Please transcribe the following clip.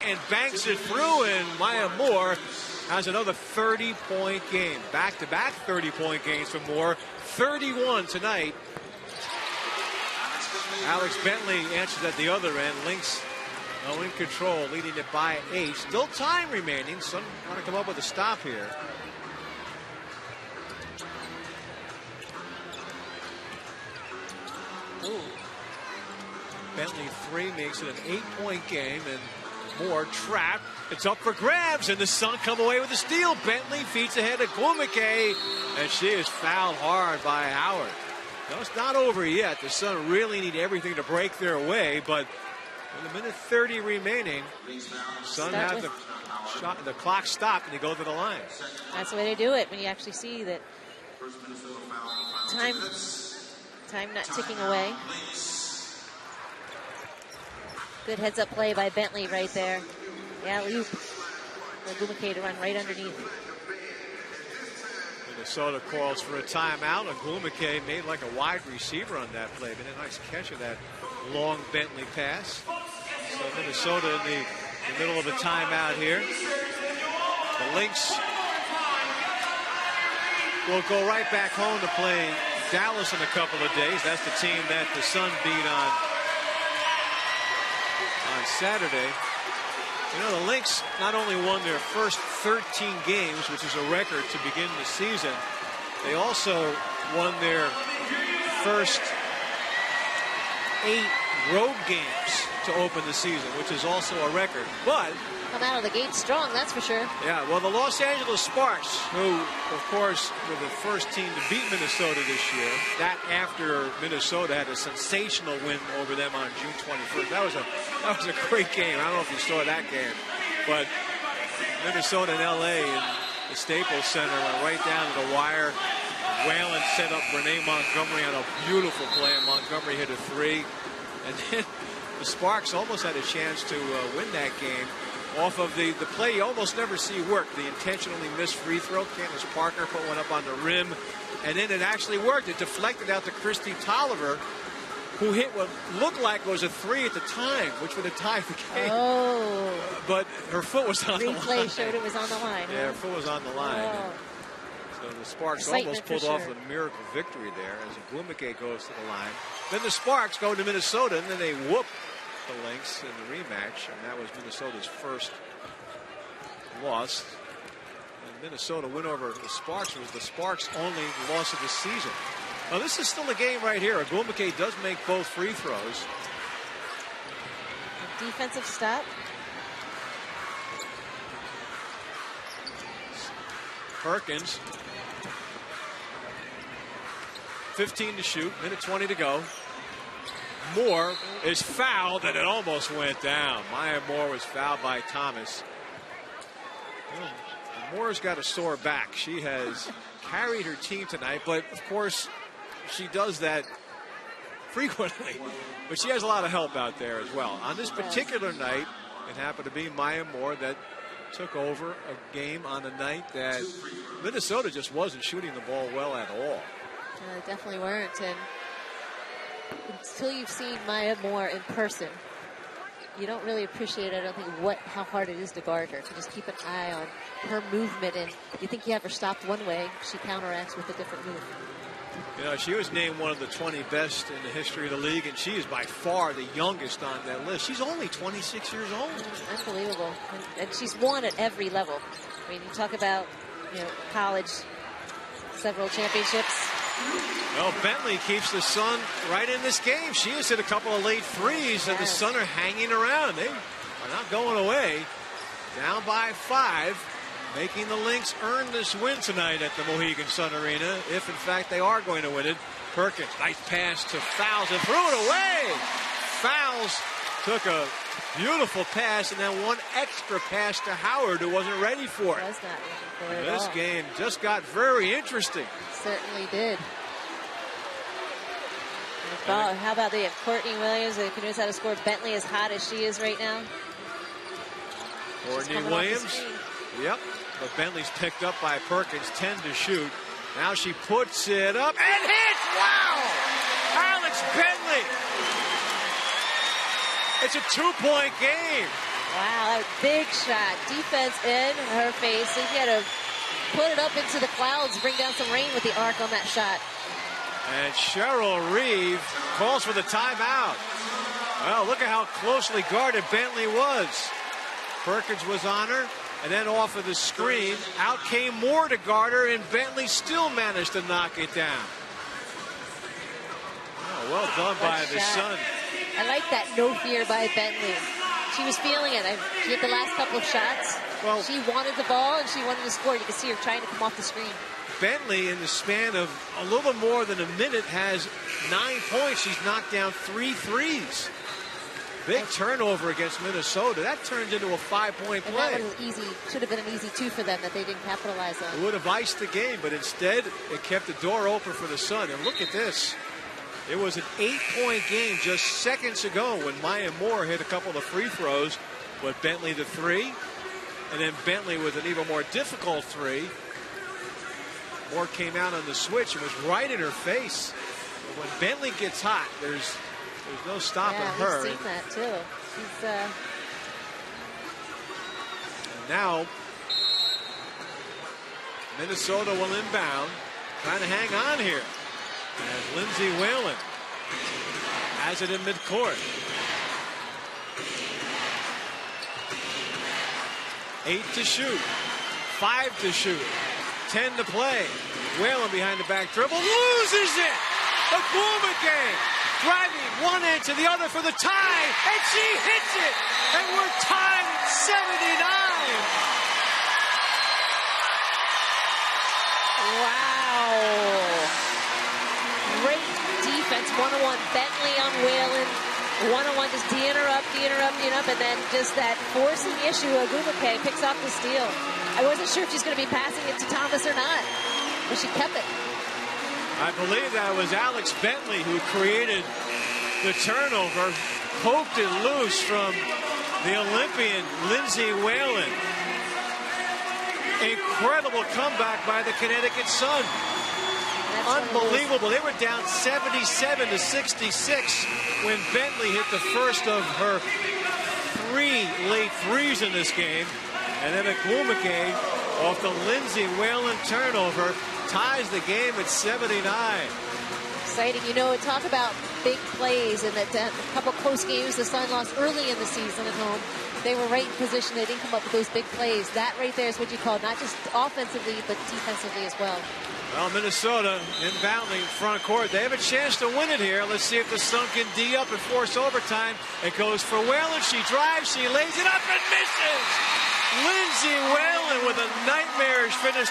and banks it through, and Maya Moore has another 30-point game. Back-to-back 30-point games for Moore. 31 tonight. Alex Bentley answers at the other end. Lynx in control, leading it by 8. Still time remaining. Sun want to come up with a stop here. Ooh. Bentley 3 makes it an 8-point game, and Moore trapped. It's up for grabs, and the Sun come away with a steal. Bentley feeds ahead of Glumake, and she is fouled hard by Howard. No, it's not over yet. The Sun really need everything to break their way, but with a minute 30 remaining, Sun have the clock stopped, and they go to the line. That's the way to do it, when you actually see that time not ticking away. Good heads-up play by Bentley right there. Yeah, alley-oop for Glumake to run right underneath. Minnesota calls for a timeout. Glumake made like a wide receiver on that play. Been a nice catch of that long Bentley pass. So Minnesota in the middle of a timeout here. The Lynx will go right back home to play Dallas in a couple of days. That's the team that the Sun beat on Saturday. You know, the Lynx not only won their first 13 games, which is a record to begin the season, they also won their first 8 road games to open the season, which is also a record. But come out of the gate strong, that's for sure. Yeah, well, the Los Angeles Sparks, who, of course, were the first team to beat Minnesota this year, that after Minnesota had a sensational win over them on June 21st. That was a great game. I don't know if you saw that game, but Minnesota and LA in the Staples Center went right down to the wire. Whalen set up Renee Montgomery on a beautiful play, and Montgomery hit a 3. And then the Sparks almost had a chance to win that game off of the play you almost never see work, the intentionally missed free throw. Candace Parker put one up on the rim, and then it actually worked. It deflected out to Christy Tolliver, who hit what looked like was a 3 at the time, which would have tied the game. Oh. But her foot was on the line. Replay showed it was on the line. Yeah, her foot was on the line. Oh. So the Sparks Excitement almost pulled off a miracle victory there as Glumake goes to the line. Then the Sparks go to Minnesota, and then they whoop the Lynx in the rematch, and that was Minnesota's first loss. And Minnesota win over the Sparks was the Sparks' only loss of the season. Now this is still a game right here. Glumake does make both free throws. A defensive stop. Perkins. 15 to shoot, minute 20 to go. Moore is fouled, and it almost went down. Maya Moore was fouled by Thomas. Well, Moore's got a sore back. She has carried her team tonight, but of course she does that frequently. But she has a lot of help out there as well. On this particular night, it happened to be Maya Moore that took over a game on a night that Minnesota just wasn't shooting the ball well at all. They definitely weren't, and until you've seen Maya Moore in person, you don't really appreciate, I don't think, how hard it is to guard her. To just keep an eye on her movement, and you think you have her stopped one way, she counteracts with a different move. You know, she was named one of the 20 best in the history of the league, and she is by far the youngest on that list. She's only 26 years old. Unbelievable. And she's won at every level. I mean, you talk about, college, several championships. Well, Bentley keeps the Sun right in this game. She has hit a couple of late threes, and the Sun are hanging around. They are not going away. Down by 5, making the Lynx earn this win tonight at the Mohegan Sun Arena, if in fact they are going to win it. Perkins, nice pass to Fowles and threw it away. Fowles took a beautiful pass and then one extra pass to Howard, who wasn't ready for it. Was not ready for it at This all. game just got very interesting. Certainly did. How about the Courtney Williams, who knows how to score? Bentley as hot as she is right now. Courtney Williams. Yep. But Bentley's picked up by Perkins, 10 to shoot. Now she puts it up and hits. Wow! Alex Bentley. It's a 2-point game. Wow, that big shot. Defense in her face. So you got to put it up into the clouds, bring down some rain with the arc on that shot. And Cheryl Reeve calls for the timeout. Well, look at how closely guarded Bentley was. Perkins was on her, and then off of the screen, out came Moore to guard her, and Bentley still managed to knock it down. Oh, well done by the Sun. I like that no fear by Bentley. She was feeling it. She hit the last couple of shots. Well, she wanted the ball, and she wanted to score. You can see her trying to come off the screen. Bentley, in the span of a little more than a minute, has 9 points. She's knocked down 3 threes. Big turnover against Minnesota. That turned into a 5-point play. And that was easy. Should have been an easy 2 for them that they didn't capitalize on. It would have iced the game, but instead it kept the door open for the Sun. And look at this. It was an 8-point game just seconds ago when Maya Moore hit a couple of free throws, but Bentley the 3, and then Bentley with an even more difficult 3. Moore came out on the switch and was right in her face. But when Bentley gets hot, there's no stopping her. We've seen that too. She's and now Minnesota will inbound, trying to hang on here. As Lindsay Whalen has it in midcourt. 8 to shoot, 5 to shoot, 10 to play. Whalen behind the back dribble, loses it. Agwumaga driving one end to the other for the tie, and she hits it. And we're tied at 79. wow. Great defense, one-on-one. Bentley on Whalen. One-on-one, just d'ing her up, and then just that forcing issue. Agwumaga picks off the steal. I wasn't sure if she's going to be passing it to Thomas or not, but she kept it. I believe that was Alex Bentley who created the turnover, poked it loose from the Olympian Lindsay Whalen. Incredible comeback by the Connecticut Sun. Unbelievable. They were down 77 to 66 when Bentley hit the first of her 3 late threes in this game. And then Agwumaga off the Lindsay Whalen turnover ties the game at 79. Exciting. You know, talk about big plays and that a couple close games the Sun lost early in the season at home. They were right in position. They didn't come up with those big plays. That right there is what you call not just offensively, but defensively as well. Well, Minnesota inbounding front court. They have a chance to win it here. Let's see if the Sun can D up and force overtime. It goes for Whalen. She drives. She lays it up and misses. Lindsay Whalen with a nightmarish finish